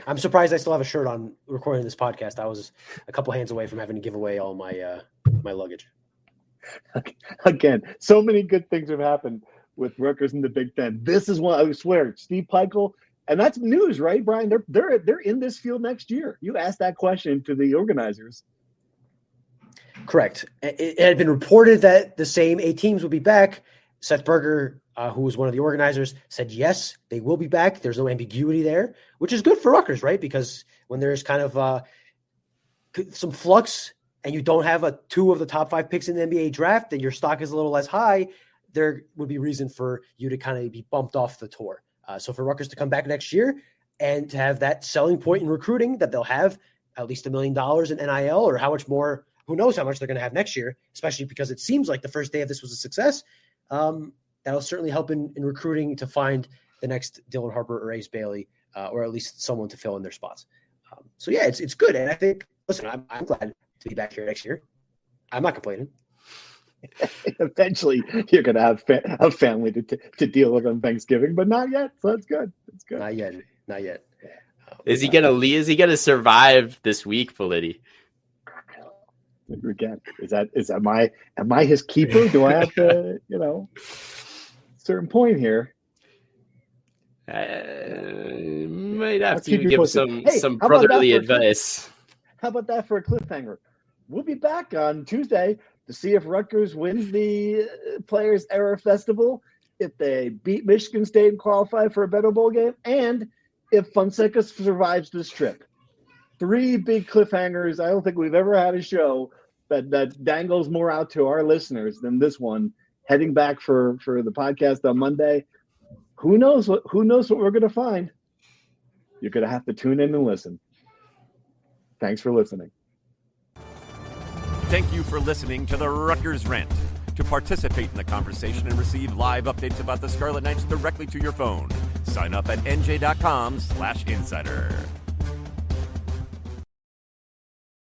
I'm surprised I still have a shirt on recording this podcast. I was a couple hands away from having to give away all my my luggage. Again, so many good things have happened with Rutgers in the Big Ten. This is one, I swear, Steve Peichel, and that's news, right, Brian? They're in this field next year. You asked that question to the organizers. Correct. It had been reported that the same 8 teams would be back. Seth Berger, who was one of the organizers, said yes, they will be back. There's no ambiguity there, which is good for Rutgers, right? Because when there's kind of some flux and you don't have 2 of the top 5 picks in the NBA draft, and your stock is a little less high, there would be reason for you to kind of be bumped off the tour. So for Rutgers to come back next year and to have that selling point in recruiting that they'll have at least $1 million in NIL, or how much more, who knows how much they're going to have next year, especially because it seems like the first day of this was a success. That'll certainly help in recruiting to find the next Dylan Harper or Ace Bailey, or at least someone to fill in their spots. So yeah, it's good. And I think, listen, I'm glad to be back here next year. I'm not complaining. Eventually, you're going to have a family to deal with on Thanksgiving, but not yet. So that's good. It's good. Not yet. Is he gonna survive this week, Politi? Again, am I his keeper? Do I have to, certain point here? Might have to give some brotherly advice. How about that for a cliffhanger? We'll be back on Tuesday to see if Rutgers wins the Players Era Festival, if they beat Michigan State and qualify for a better bowl game, and if Fonseca survives this trip. 3 big cliffhangers. I don't think we've ever had a show that dangles more out to our listeners than this one. Heading back for the podcast on Monday. Who knows what we're going to find? You're going to have to tune in and listen. Thanks for listening. Thank you for listening to the Rutgers Rant. To participate in the conversation and receive live updates about the Scarlet Knights directly to your phone, sign up at NJ.com/insider.